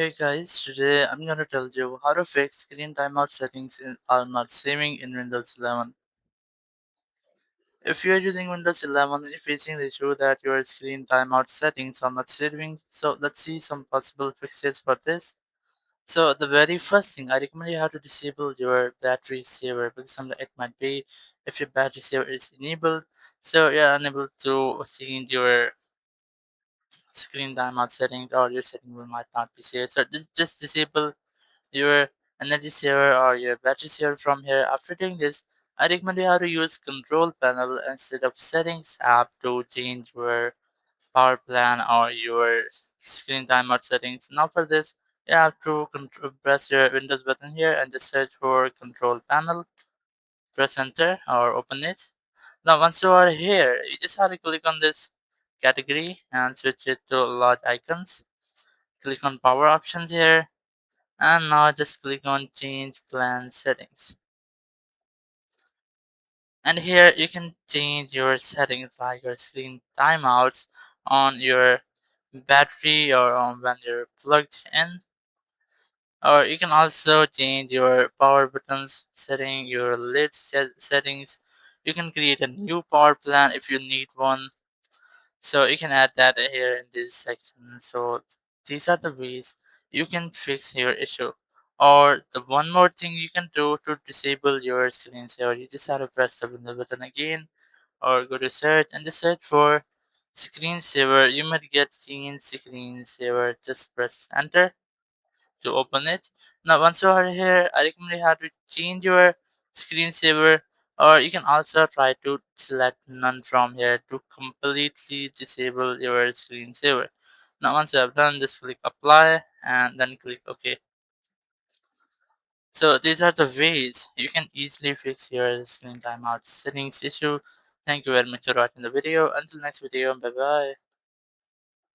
Hey guys, today I'm gonna tell you how to fix screen timeout settings are not saving in Windows 11. If you are using Windows 11 and you're facing the issue that your screen timeout settings are not saving, so let's see some possible fixes for this. So the very first thing I recommend you have to disable your battery saver because sometimes it might be if your battery saver is enabled, so you're unable to see your screen timeout settings or your setting will might not be saved. So just disable your energy saver or your battery saver from here. After doing this, I recommend you how to use control panel instead of settings app to change your power plan or your screen timeout settings. Now for this, you have to press your Windows button here and just search for control panel. Press enter or open it. Now once you are here, you just have to click on this category and switch it to log icons. Click on power options here and now just click on change plan settings, and here you can change your settings like your screen timeouts on your battery or on when you're plugged in, or you can also change your power buttons setting, your lid settings. You can create a new power plan if you need one. So you can add that here in this section. So these are the ways you can fix your issue. Or the one more thing you can do to disable your screensaver, you just have to press the window button again or go to search and just search for screensaver. You might get change screensaver. Just press enter to open it. Now once you are here, I recommend you have to change your screensaver, or you can also try to select none from here to completely disable your screensaver. Now once you have done, just click apply and then click OK. So these are the ways you can easily fix your screen timeout settings issue. Thank you very much for watching the video. Until next video, bye bye.